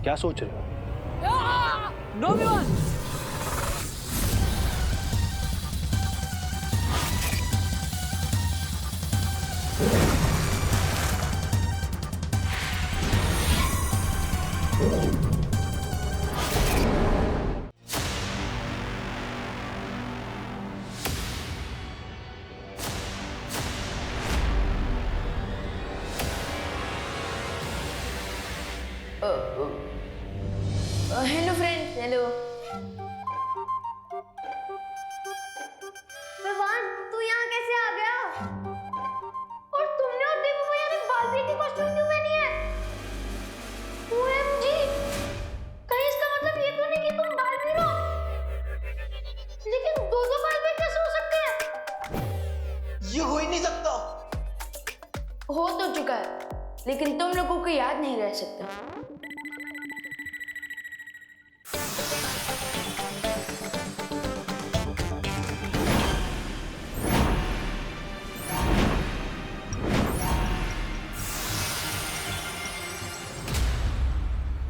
क्या सोच रहे हो? No Vivaan. Hello friends, hello. Vivaan, तू यहाँ कैसे आ गया? और तुमने और देवू भैया ने बालवीर की कॉस्ट्यूम क्यों पहनी है? OMG! कहीं इसका मतलब ये तो नहीं कि तुम बालवीर हो? लेकिन दो बालवीर कैसे हो सकते हैं? ये हो ही नहीं सकता। हो तो चुका है, लेकिन तुम लोगों को याद नहीं रह सकता।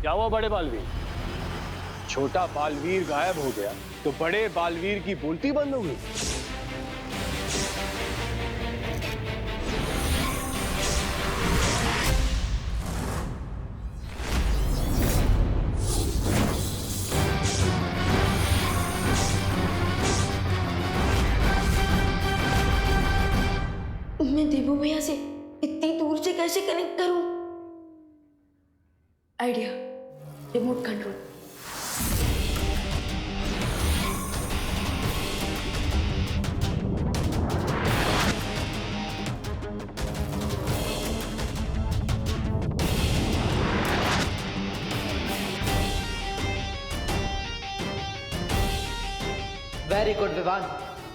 क्या हुआ बड़े बालवीर? छोटा बालवीर गायब हो गया तो बड़े बालवीर की बोलती बंद हो गई। मैं देवू भैया से इतनी दूर से कैसे कनेक्ट करूं? Idea, remote control. Very good Vivaan,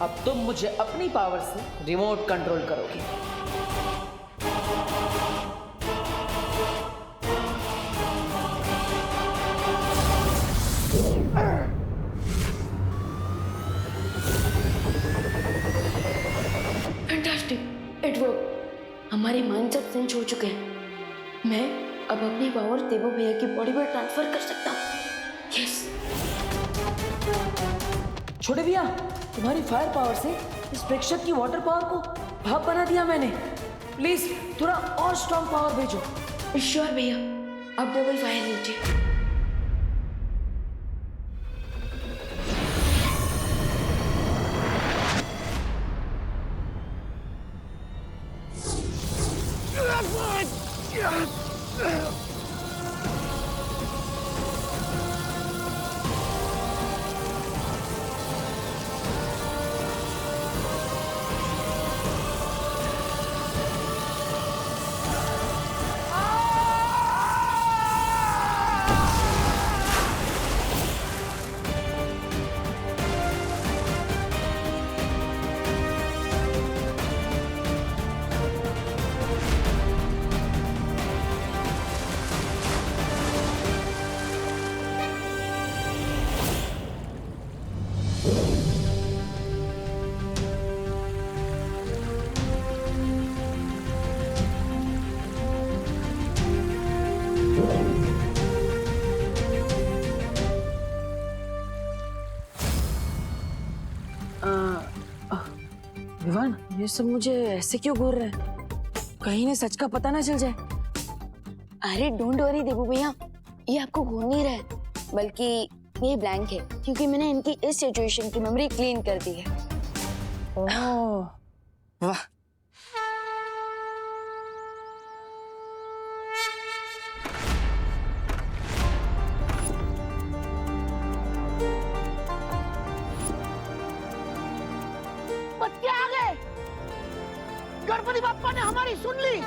अब तुम मुझे अपनी पावर से रिमोट कंट्रोल करोगी। Fantastic, it work. हमारे माइंड सब सिंच हो चुके हैं। मैं अब अपनी पावर देवू भैया की बॉडी पर ट्रांसफर कर सकता हूँ। यस। छोटे भैया, तुम्हारी फायर पावर से इस प्रेक्षक की वाटर पावर को भाप बना दिया मैंने। प्लीज थोड़ा और स्ट्रॉन्ग पावर भेजो। श्योर भैया, अब डबल फायर लीजिए। विवान, ये सब मुझे ऐसे क्यों घूर रहे हैं? कहीं ने सच का पता ना चल जाए। अरे डोंट वरी देवू भैया, ये आपको घूर नहीं रहा है, बल्कि ये ब्लैंक है क्योंकि मैंने इनकी इस सिचुएशन की मेमोरी क्लीन कर दी है। ओह, वाह। बच्चे आ गए। गणपति बाप्पा ने हमारी सुन ली।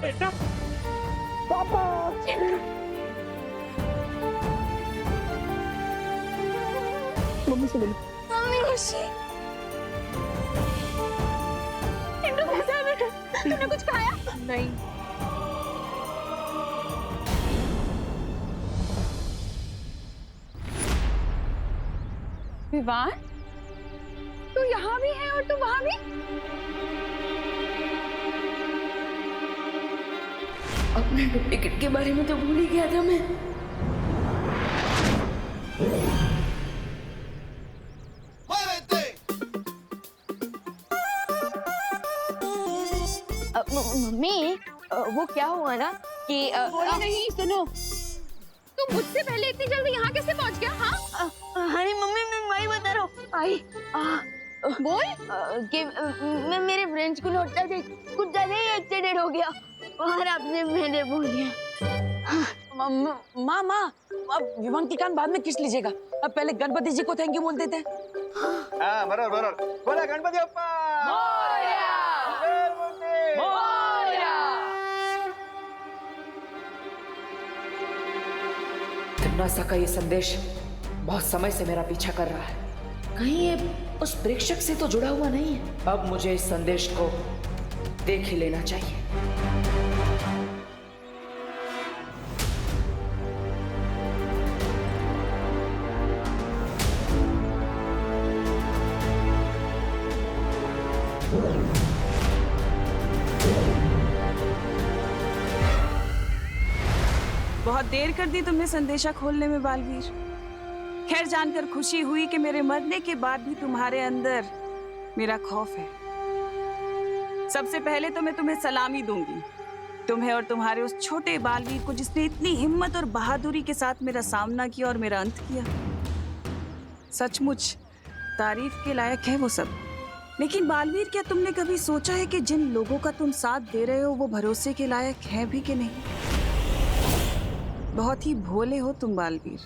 बेटा पापा मम्मी से मिलो। मम्मी खुशी चिंटू कैसा है बेटा? तूने कुछ खाया? नहीं। विवान तू यहाँ भी है और तू वहां भी? अपने डुप्लीकेट के बारे में तो भूल ही गया था मैं। मम्मी वो क्या हुआ ना कि नहीं सुनो, तुम मुझसे पहले इतनी जल्दी यहाँ कैसे पहुँच गया? हाँ अरे मम्मी मैं वही बता रहा हूँ। आई बोल। कि मैं मेरे फ्रेंड्स को लौटता देख कुछ ज्यादा ही एक्साइटेड हो गया और आपने मैंने बोल दिया। माँ अब विवान की कान बाद में किस लीजिएगा, अब पहले गणपति जी को थैंक यू बोल देते हैं। हाँ बराबर बोला गणपति बप्पा नासा का ये संदेश बहुत समय से मेरा पीछा कर रहा है। कहीं ये उस प्रेक्षक से तो जुड़ा हुआ नहीं है। अब मुझे इस संदेश को देख ही लेना चाहिए। बहुत देर कर दी तुमने संदेशा खोलने में बालवीर। खैर जानकर खुशी हुई कि मेरे मरने के बाद भी तुम्हारे अंदर मेरा खौफ है। सबसे पहले तो मैं तुम्हें सलामी दूंगी, तुम्हें और तुम्हारे उस छोटे बालवीर को जिसने इतनी हिम्मत और बहादुरी के साथ मेरा सामना किया और मेरा अंत किया। सचमुच तारीफ के लायक है वो सब। लेकिन बालवीर, क्या तुमने कभी सोचा है कि जिन लोगों का तुम साथ दे रहे हो वो भरोसे के लायक हैं भी कि नहीं? बहुत ही भोले हो तुम बालवीर,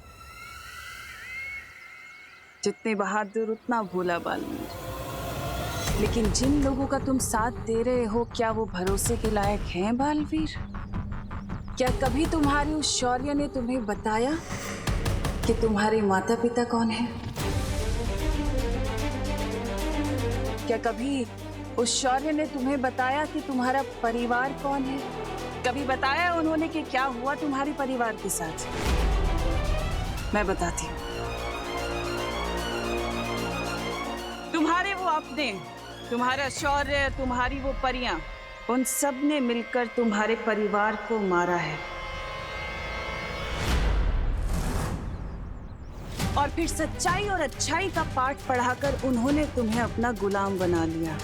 जितने बहादुर उतना भोला बालवीर। लेकिन जिन लोगों का तुम साथ दे रहे हो क्या वो भरोसे के लायक हैं बालवीर? क्या कभी तुम्हारी उस शौर्य ने तुम्हें बताया कि तुम्हारे माता पिता कौन हैं? क्या कभी उस शौर्य ने तुम्हें बताया कि तुम्हारा परिवार कौन है? कभी बताया उन्होंने कि क्या हुआ तुम्हारे परिवार के साथ? मैं बताती हूँ। तुम्हारे वो अपने, तुम्हारा शौर्य, तुम्हारी वो परियां, उन सब ने मिलकर तुम्हारे परिवार को मारा है। और फिर सच्चाई और अच्छाई का पाठ पढ़ाकर उन्होंने तुम्हें अपना गुलाम बना लिया।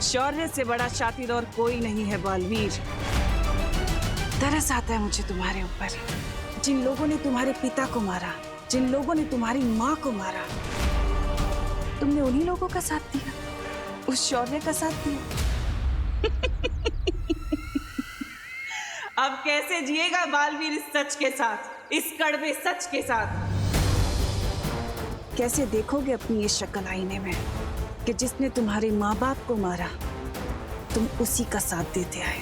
शौर्य से बड़ा शातिर और कोई नहीं है बालवीर। तरस आता है मुझे तुम्हारे ऊपर। जिन लोगों ने तुम्हारे पिता को मारा, जिन लोगों ने तुम्हारी माँ को मारा, तुमने उन्हीं लोगों का साथ दिया, उस शौर्य का साथ दिया। अब कैसे जिएगा बालवीर इस सच के साथ, इस कड़वे सच के साथ? कैसे देखोगे अपनी ये शक्ल आईने में कि जिसने तुम्हारे माँ बाप को मारा तुम उसी का साथ देते आए?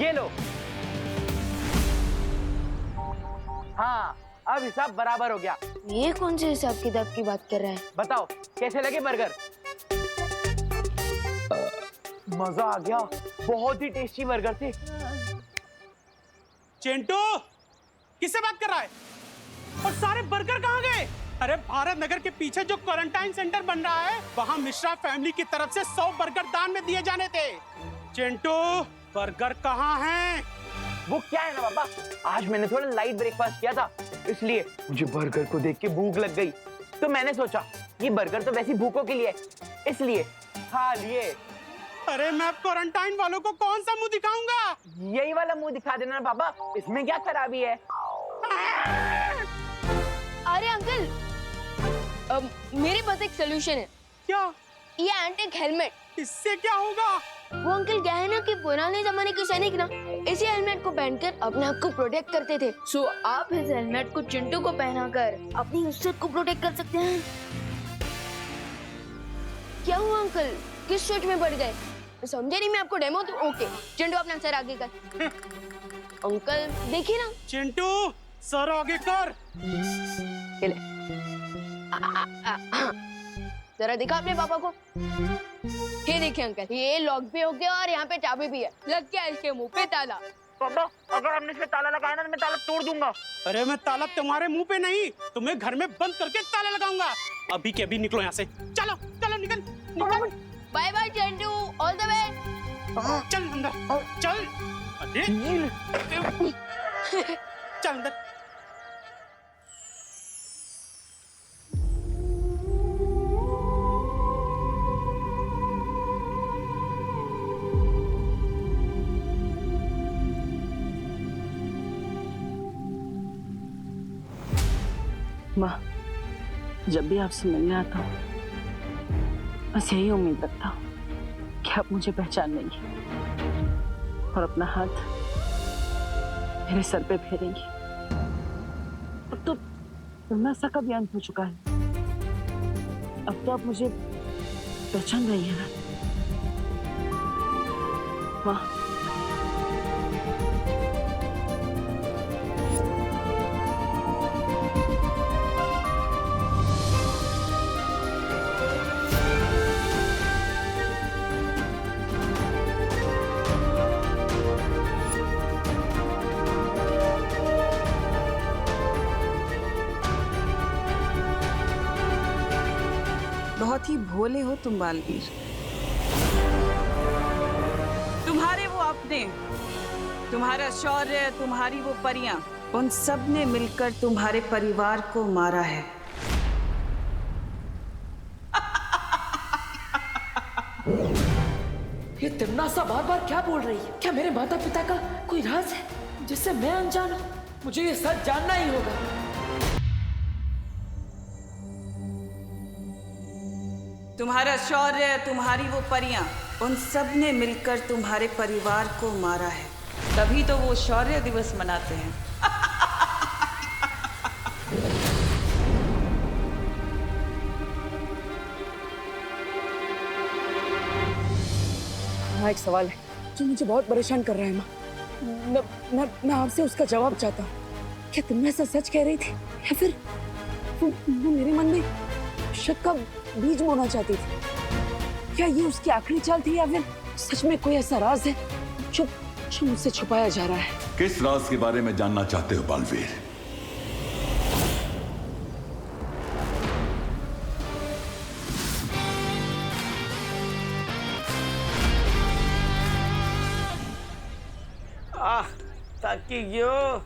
ये लो। हाँ, अब हिसाब बराबर हो गया। ये कौन से हिसाब किताब की बात कर रहे हैं? बताओ कैसे लगे बर्गर? मजा आ गया, बहुत ही टेस्टी बर्गर थे। चिंटू किससे बात कर रहा है? और सारे बर्गर कहाँ गए? अरे भारत नगर के पीछे जो क्वारंटाइन सेंटर बन रहा है वहाँ मिश्रा फैमिली की तरफ से 100 बर्गर दान में दिए जाने थे। चिंटू बर्गर कहाँ हैं? वो क्या है ना बाबा, आज मैंने थोड़ा लाइट ब्रेकफास्ट किया था, इसलिए मुझे बर्गर को देख के भूख लग गई। तो मैंने सोचा ये बर्गर तो वैसी भूखों के लिए है, इसलिए खा लिए। अरे मैं अब क्वारंटाइन वालों को कौन सा मुंह दिखाऊंगा? यही वाला मुंह दिखा देना बाबा, इसमें क्या खराबी है? अरे अंकल, मेरे पास एक सोल्यूशन है। क्या? ये एंटिक हेलमेट। इससे क्या होगा? वो अंकल क्या है ना कि पुराने जमाने के सैनिक ना इसी हेलमेट को पहनकर अपने आप को प्रोटेक्ट करते थे। सो आप इस हेलमेट को चिंटू को पहनाकर अपनी इज्जत को प्रोटेक्ट कर सकते हैं। क्या हुआ अंकल, किस सोच में पड़ गए? समझे नहीं मैं आपको डेमो तो ओके। चिंटू अपना सर आगे कर। अंकल देखिए ना। चिंटू सर आगे कर। जरा दिखा अपने पापा को। ये देखिए अंकल, ये लॉक भी हो गया और यहाँ पे चाबी भी है। लग गया इसके मुंह पे ताला। पापा अगर हमने इसमें ताला लगाया ना तो मैं ताला तोड़ दूंगा। अरे मैं ताला तुम्हारे मुंह पे नहीं, तुम्हें घर में बंद करके ताला लगाऊंगा। अभी के अभी निकलो यहाँ से। चलो चलो निकल निकल। Bye bye Chintu, all the way. चल अंदर चल। अरे चल अंदर। माँ, जब भी आपसे मिलने आता हूँ बस यही उम्मीद रखता हूँ कि आप मुझे पहचान लेंगी और अपना हाथ मेरे सर पे फेरेंगी। अब तो तमाशा का भी अंत हो चुका है। अब तो आप मुझे पहचान रही है ना माँ? बहुत ही भोले हो तुम बालवीर। तुम्हारे वो अपने, तुम्हारा शौर्य, तुम्हारी वो परियां, उन सब ने मिलकर तुम्हारे परिवार को मारा है। ये तिम्नासा बार बार क्या बोल रही है? क्या मेरे माता पिता का कोई राज है जिससे मैं अनजान हूँ? मुझे ये सच जानना ही होगा। तुम्हारा शौर्य, तुम्हारी वो परियां, उन सब ने मिलकर तुम्हारे परिवार को मारा है। तभी तो वो शौर्य दिवस मनाते हैं। हाँ, एक सवाल है जो मुझे बहुत परेशान कर रहा है माँ। मैं आपसे उसका जवाब चाहता हूँ। क्या तुमने ऐसा सच कह रही थी या फिर वो मेरे मन में शक का बीज बोना चाहती थी? क्या ये उसकी आखिरी चाल थी या फिर सच में कोई ऐसा राज है जो मुझसे छुपाया जा रहा है? किस राज के बारे में जानना चाहते हो बालवीर? ताकि यो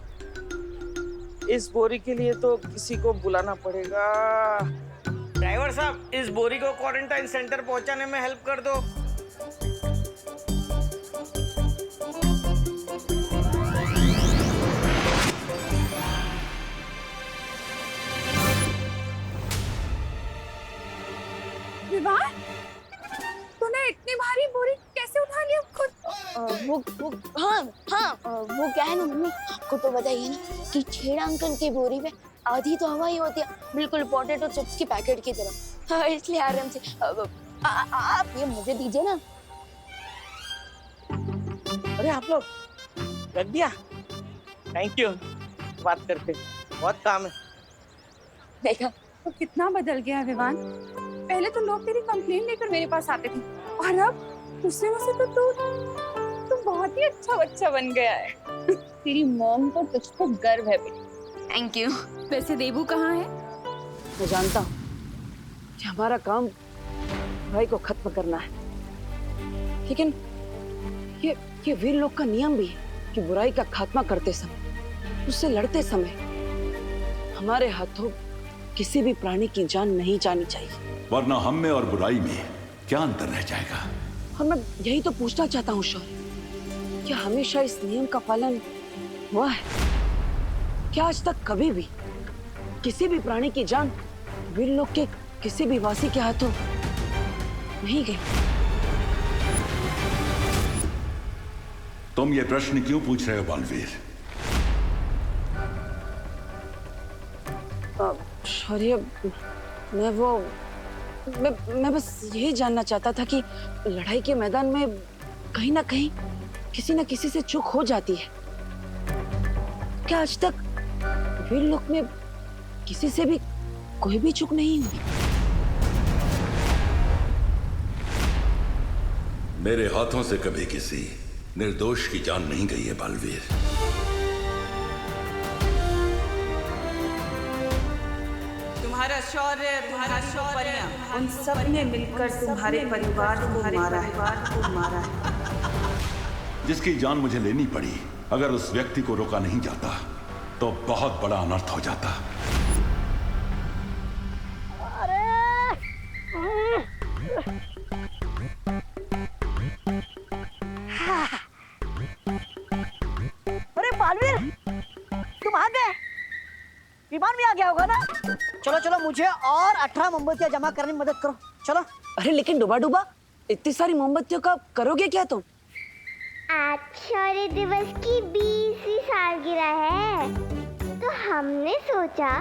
इस बोरी के लिए तो किसी को बुलाना पड़ेगा। ड्राइवर साहब, इस बोरी को क्वारंटाइन सेंटर पहुंचाने में हेल्प कर दो। विवाह, तूने इतनी भारी बोरी कैसे उठा लिया खुद? वो क्या है ना मम्मी, आपको तो बताइए ना कि छेड़ा अंकल की बोरी में आधी तो हवा ही होती है, बिल्कुल पोटैटो चिप्स की पैकेट की तरह। हाँ, इसलिए आराम से आप ये मुझे दीजिए ना। अरे आप लोग रख दिया, थैंक यू। बात करते बहुत काम है। देखा तो कितना बदल गया है विवान। पहले तो लोग तेरी कंप्लेन लेकर मेरे पास आते थे और अब दूसरे में से तो तू बहुत ही अच्छा बच्चा बन गया है। तेरी मॉम को तुझ पर गर्व है बेटी। Thank you. वैसे देबू कहाँ है? मैं जानता हूँ कि हमारा काम भाई को खत्म करना है, लेकिन ये वीर लोग का नियम भी है कि बुराई का खात्मा करते समय, उससे लड़ते समय हमारे हाथों किसी भी प्राणी की जान नहीं जानी चाहिए। वरना हम में और बुराई में क्या अंतर रह जाएगा? और मैं यही तो पूछना चाहता हूँ शौर्य, क्या हमेशा इस नियम का पालन हुआ है? क्या आज तक कभी भी किसी भी प्राणी की जान वीर लोक के किसी भी वासी के हाथों नहीं गई? तुम ये प्रश्न क्यों पूछ रहे हो बालवीर? शौर्य, मैं बस यही जानना चाहता था कि लड़ाई के मैदान में कहीं ना कहीं किसी न किसी से चूक हो जाती है। क्या आज तक वीर लोक में किसी से भी कोई भी चूक नहीं हुई? मेरे हाथों से कभी किसी निर्दोष की जान नहीं गई है बालवीर। तुम्हारा शौर्य, तुम्हारा शौर्य, उन सब ने मिलकर तुम्हारे परिवार को मारा है। जिसकी जान मुझे लेनी पड़ी, अगर उस व्यक्ति को रोका नहीं जाता तो बहुत बड़ा अनर्थ हो जाता। अरे बालवीर, तुम आ गए? विमान भी आ गया होगा ना? चलो चलो, मुझे और 18 मोमबत्तियां जमा करने में मदद करो, चलो। अरे लेकिन डुबा डुबा, इतनी सारी मोमबत्तियों का करोगे क्या तुम? आज शौर्य दिवस की 20वीं सालगिरह है, तो हमने सोचा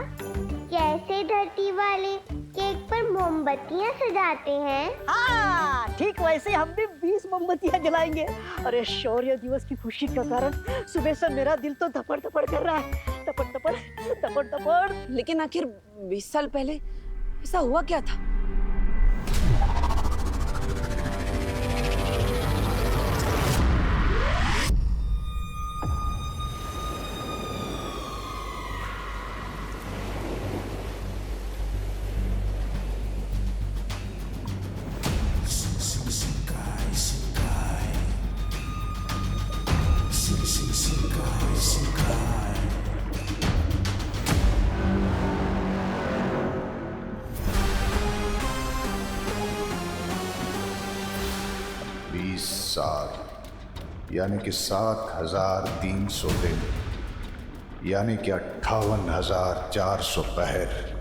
कैसे धरती वाले केक पर मोमबत्तियां सजाते हैं। हाँ, ठीक वैसे हम भी 20 मोमबत्तियां जलाएंगे। अरे शौर्य दिवस की खुशी का कारण सुबह से मेरा दिल तो धपड़ धपड़ कर रहा है, धपड़ धपड़ धपड़ धपड़। लेकिन आखिर 20 साल पहले ऐसा हुआ क्या था? यानी कि 7,300 दिन, यानी कि 58,400 पहर।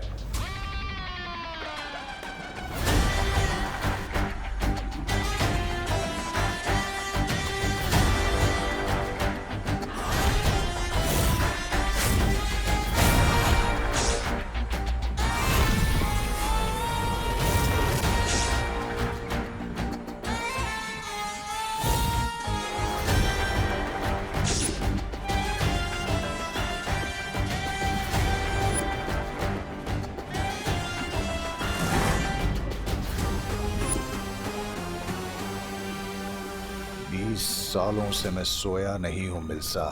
सालों से मैं सोया नहीं हूं मिल्सा।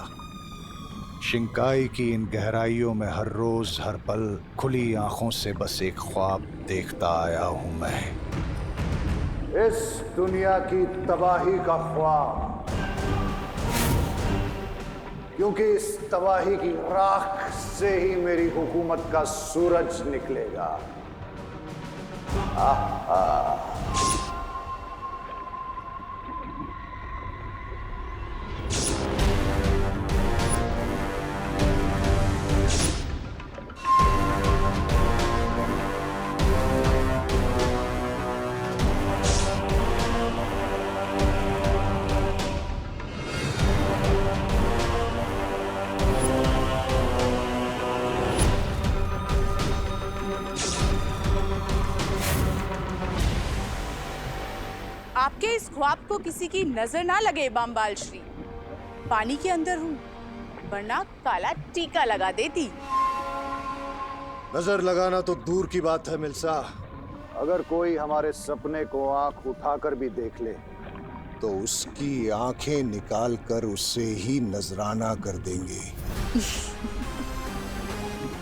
शिंकाई की इन गहराइयों में हर रोज हर पल खुली आंखों से बस एक ख्वाब देखता आया हूं मैं, इस दुनिया की तबाही का ख्वाब। क्योंकि इस तबाही की राख से ही मेरी हुकूमत का सूरज निकलेगा। आपके इस ख्वाब को किसी की नजर ना लगे बामबाल श्री। पानी के अंदर हूँ, वरना काला टीका लगा देती। नजर लगाना तो दूर की बात है मिल्सा, अगर कोई हमारे सपने को आंख उठाकर भी देख ले तो उसकी आंखें निकालकर उसे ही नजराना कर देंगे।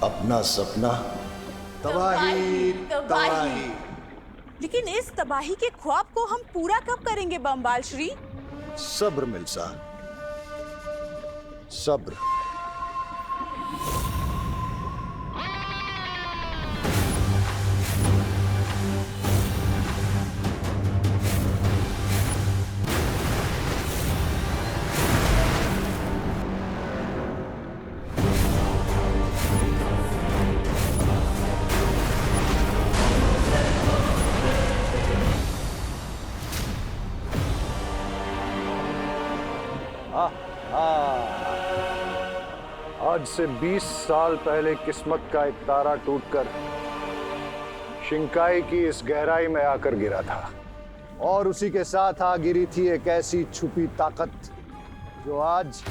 अपना सपना तबाही तबाही। लेकिन इस तबाही के ख्वाब को हम पूरा कब करेंगे बामबाल श्री? सब्र मिल्सा, सब्र। आज से 20 साल पहले किस्मत का एक तारा टूटकर शिंकाई की इस गहराई में आकर गिरा था, और उसी के साथ आ गिरी थी एक ऐसी छुपी ताकत जो आज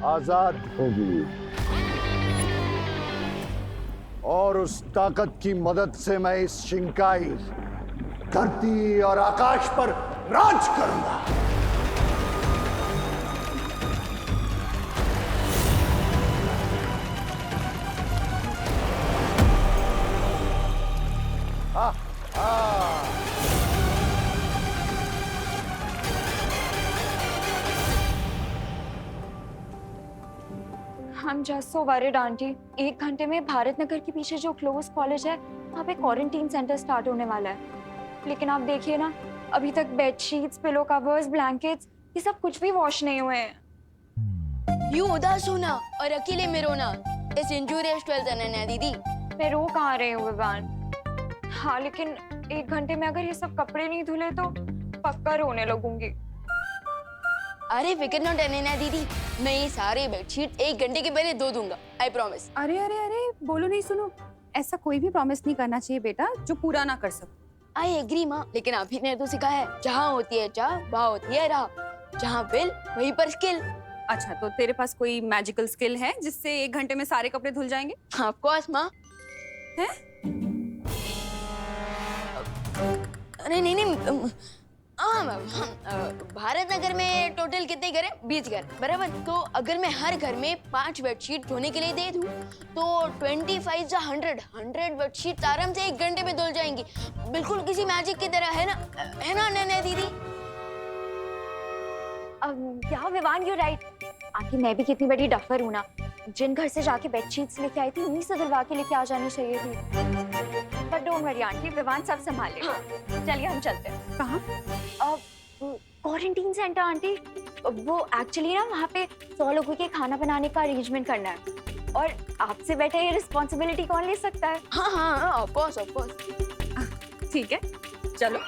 आजाद होगी। और उस ताकत की मदद से मैं इस शिंकाई, धरती और आकाश पर राज करूंगा। I'm just so worried, aunty. 1 घंटे में भारत नगर के पीछे जो क्लोज कॉलेज है वहाँ पे क्वारंटीन सेंटर स्टार्ट होने वाला है। लेकिन आप देखिए ना, अभी तक बेडशीट्स, पिलो कवर्स, ब्लैंकेट्स, ये सब कुछ भी वॉश नहीं हुए हैं। यूं उदास होना और अकेले में रोना इस इंजूरियस 12th अनन्या दीदी। मैं रो कहाँ रही हूँ विवान? हाँ, लेकिन 1 घंटे में अगर ये सब कपड़े नहीं धुले तो पक्का रोने लगूंगी। अरे फिक्र नॉट अनन्या दीदी, मैं ये सारे बेडशीट 1 घंटे के पहले धो दूंगा, आई प्रॉमिस। अरे अरे अरे, बोलो नहीं सुनो, ऐसा कोई भी प्रॉमिस नहीं करना चाहिए बेटा जो पूरा ना कर सको। आई एग्री माँ, लेकिन आप ही ने तो सिखाया है, जहाँ होती है चाह वहाँ होती है राह, जहाँ बिल वहीं पर स्किल। अच्छा, तो तेरे पास कोई मैजिकल स्किल है जिससे 1 घंटे में सारे कपड़े धुल जाएंगे? ऑफ कोर्स माँ। है? अरे नहीं, भारत नगर में टोटल कितने घर हैं? 20 घर, बराबर। तो अगर मैं हर घर में 5 बेडशीट धोने के लिए दे दूं तो 25 या 100 बेडशीट आराम से 1 घंटे में धुल जाएंगी। बिल्कुल किसी मैजिक की तरह, है ना अनन्या दीदी? क्या विवान, यू राइट। आखिर मैं भी कितनी बड़ी डफर हूँ ना, जिन घर से जाके बेडशीट्स लेके आई थी उन्हीं से धुलवा के लेके आ जानी चाहिए थी। But don't worry aunty, Vivaan सब संभालेगा। चलिए हम चलते हैं। कहाँ? Quarantine centre aunty. वो एक्चुअली ना वहाँ पे 100 लोगों के खाना बनाने का अरेंजमेंट करना है, और आपसे बेटर ये रिस्पॉन्सिबिलिटी कौन ले सकता है? हाँ, ऑफ कोर्स। ठीक है, चलो।